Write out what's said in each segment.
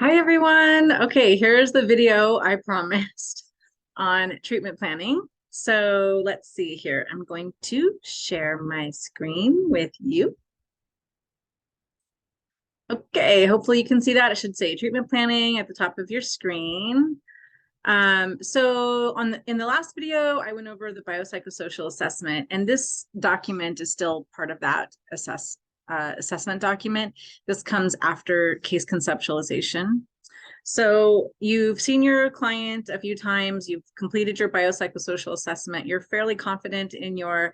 Hi everyone. Okay, here's the video I promised on treatment planning. So let's see here. I'm going to share my screen with you. Okay, hopefully you can see that. It should say treatment planning at the top of your screen. In the last video, I went over the biopsychosocial assessment, and this document is still part of that assessment document. This comes after case conceptualization. So you've seen your client a few times, you've completed your biopsychosocial assessment, you're fairly confident in your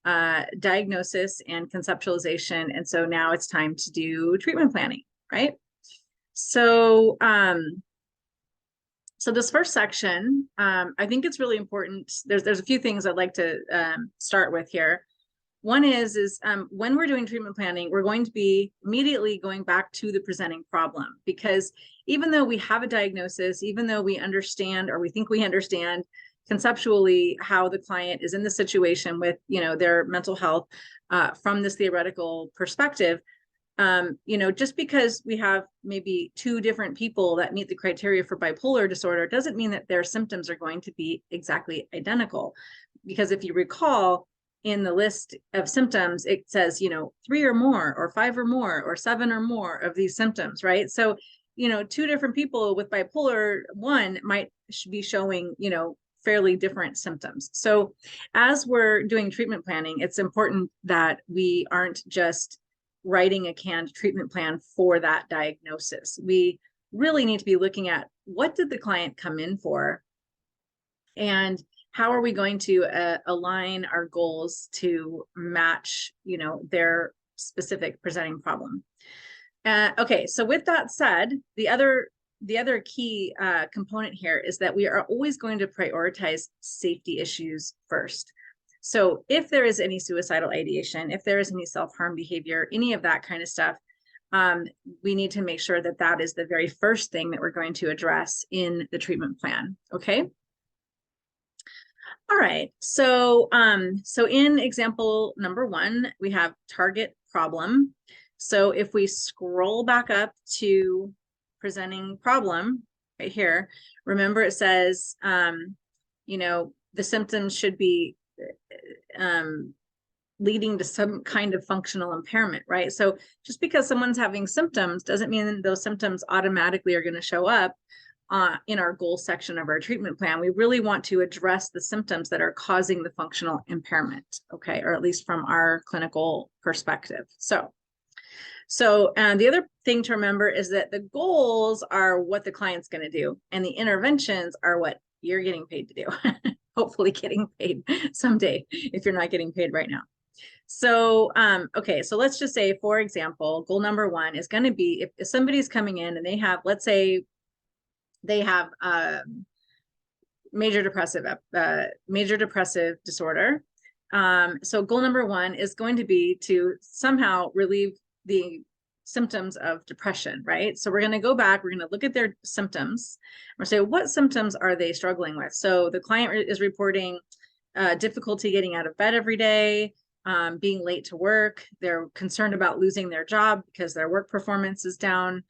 diagnosis and conceptualization. And so now it's time to do treatment planning, right? So, so this first section, I think it's really important. There's a few things I'd like to start with here. One is when we're doing treatment planning, we're going to be immediately going back to the presenting problem, because even though we have a diagnosis, even though we understand or we think we understand conceptually how the client is in the situation with their mental health from this theoretical perspective, just because we have maybe two different people that meet the criteria for bipolar disorder doesn't mean that their symptoms are going to be exactly identical. Because if you recall, in the list of symptoms, it says, 3 or more, or 5 or more, or 7 or more of these symptoms, right? So, two different people with bipolar 1 might be showing, fairly different symptoms. So as we're doing treatment planning, it's important that we aren't just writing a canned treatment plan for that diagnosis. We really need to be looking at what did the client come in for, and how are we going to align our goals to match, their specific presenting problem. Okay, so with that said, the other key component here is that we are always going to prioritize safety issues first. So if there is any suicidal ideation, if there is any self-harm behavior, any of that kind of stuff, we need to make sure that that is the very first thing that we're going to address in the treatment plan. Okay. All right. So in example number 1, we have target problem. So if we scroll back up to presenting problem right here, remember it says, the symptoms should be leading to some kind of functional impairment, right? So just because someone's having symptoms doesn't mean those symptoms automatically are going to show up in our goal section of our treatment plan. We really want to address the symptoms that are causing the functional impairment, okay, or at least from our clinical perspective. So the other thing to remember is that the goals are what the client's going to do, and the interventions are what you're getting paid to do. Hopefully getting paid someday if you're not getting paid right now. So, okay, so let's just say, for example, goal number 1 is going to be if somebody's coming in and they have, let's say, they have major depressive disorder. So goal number 1 is going to be to somehow relieve the symptoms of depression, right? So we're going to go back, we're going to look at their symptoms. We're going to say, what symptoms are they struggling with? So the client is reporting difficulty getting out of bed every day, being late to work. They're concerned about losing their job because their work performance is down.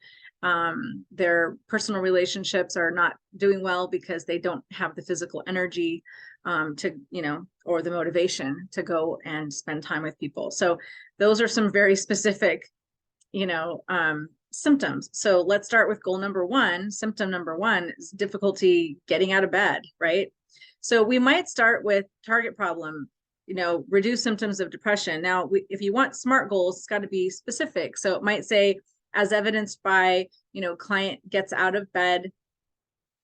Their personal relationships are not doing well because they don't have the physical energy or the motivation to go and spend time with people. So those are some very specific, symptoms. So let's start with goal number 1. Symptom number 1 is difficulty getting out of bed, right? So we might start with target problem, reduce symptoms of depression. Now, if you want SMART goals, it's got to be specific. So it might say, as evidenced by, client gets out of bed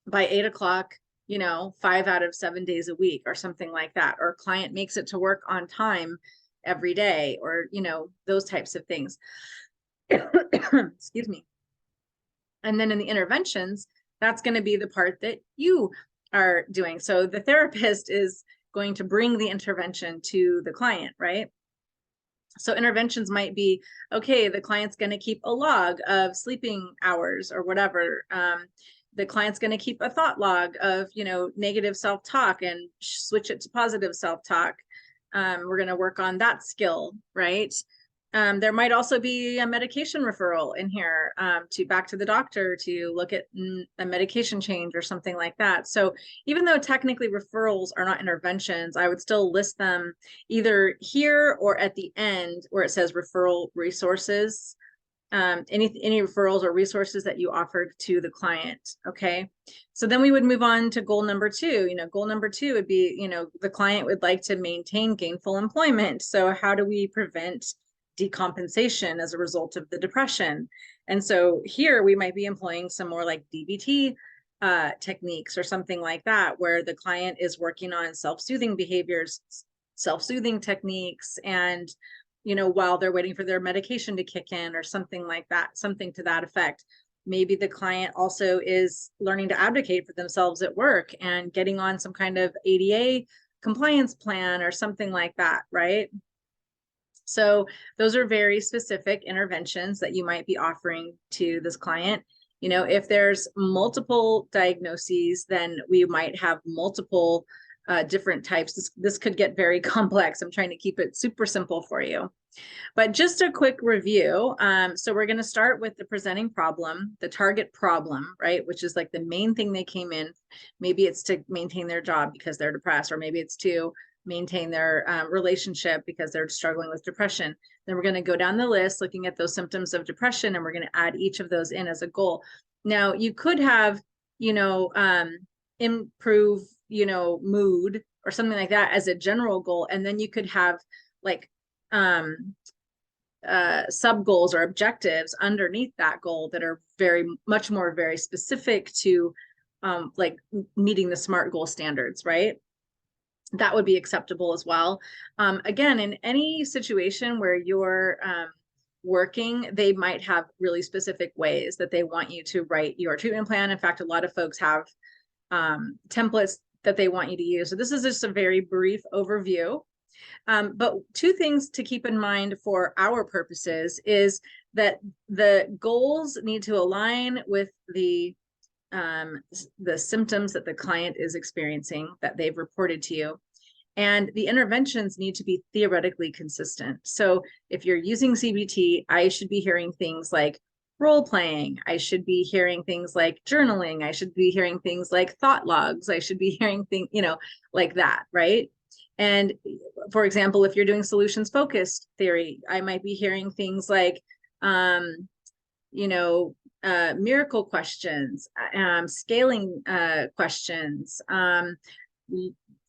by 8 o'clock, 5 out of 7 days a week, or something like that, or client makes it to work on time every day, or, those types of things. Excuse me. And then in the interventions, that's going to be the part that you are doing. So the therapist is going to bring the intervention to the client, right? So interventions might be, okay, the client's going to keep a log of sleeping hours or whatever. The client's going to keep a thought log of, negative self-talk and switch it to positive self-talk. We're going to work on that skill, right? There might also be a medication referral in here to back to the doctor to look at a medication change or something like that. So even though technically referrals are not interventions, I would still list them either here or at the end where it says referral resources. Any referrals or resources that you offered to the client. Okay. So then we would move on to goal number 2. Goal number 2 would be, the client would like to maintain gainful employment. So how do we prevent decompensation as a result of the depression? And so here we might be employing some more like DBT techniques or something like that, where the client is working on self-soothing behaviors, self-soothing techniques, and while they're waiting for their medication to kick in or something like that, something to that effect. Maybe the client also is learning to advocate for themselves at work and getting on some kind of ADA compliance plan or something like that, right? So those are very specific interventions that you might be offering to this client. If there's multiple diagnoses, then we might have multiple different types. This could get very complex. I'm trying to keep it super simple for you. But just a quick review. So we're going to start with the presenting problem, the target problem, right? Which is like the main thing they came in. Maybe it's to maintain their job because they're depressed, or maybe it's to maintain their relationship because they're struggling with depression. Then we're going to go down the list looking at those symptoms of depression, and we're going to add each of those in as a goal. Now you could have, improve, mood or something like that as a general goal. And then you could have like sub goals or objectives underneath that goal that are very specific to like meeting the SMART goal standards, right? That would be acceptable as well. Again, in any situation where you're working, they might have really specific ways that they want you to write your treatment plan. In fact, a lot of folks have templates that they want you to use. So this is just a very brief overview. But 2 things to keep in mind for our purposes is that the goals need to align with the symptoms that the client is experiencing that they've reported to you. And the interventions need to be theoretically consistent. So if you're using CBT, I should be hearing things like role playing. I should be hearing things like journaling. I should be hearing things like thought logs. I should be hearing things, like that, right? And for example, if you're doing solutions focused theory, I might be hearing things like, miracle questions, scaling questions,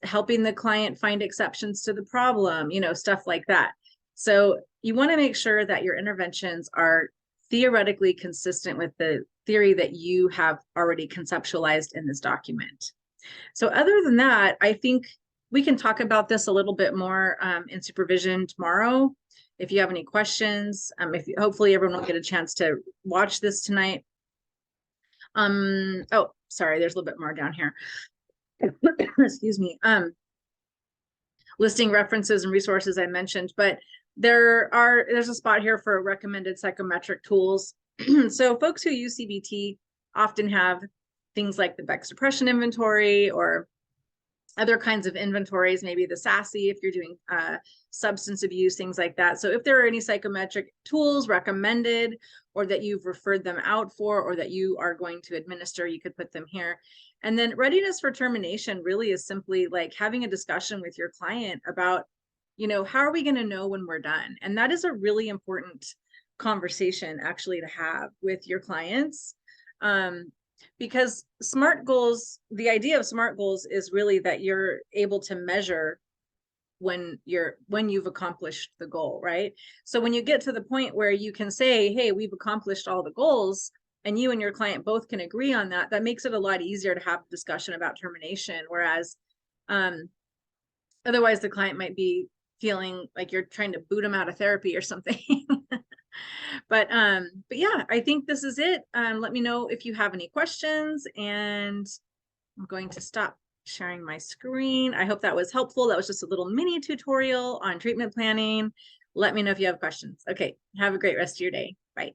helping the client find exceptions to the problem, stuff like that. So you want to make sure that your interventions are theoretically consistent with the theory that you have already conceptualized in this document. So other than that, I think we can talk about this a little bit more in supervision tomorrow. If you have any questions, hopefully everyone will get a chance to watch this tonight. Oh, sorry, there's a little bit more down here. Excuse me. Listing references and resources I mentioned, but there's a spot here for recommended psychometric tools. So folks who use CBT often have things like the Beck's Depression Inventory or other kinds of inventories, maybe the SASI if you're doing substance abuse, things like that. So if there are any psychometric tools recommended or that you've referred them out for or that you are going to administer, you could put them here. And then readiness for termination really is simply like having a discussion with your client about, how are we going to know when we're done? And that is a really important conversation actually to have with your clients. Because SMART goals, the idea of SMART goals is really that you're able to measure when you've accomplished the goal, right? So when you get to the point where you can say, hey, we've accomplished all the goals, and you and your client both can agree on that, that makes it a lot easier to have a discussion about termination. Whereas otherwise the client might be feeling like you're trying to boot them out of therapy or something. But yeah, I think this is it. Let me know if you have any questions, and I'm going to stop sharing my screen. I hope that was helpful. That was just a little mini tutorial on treatment planning. Let me know if you have questions. Okay, have a great rest of your day. Bye.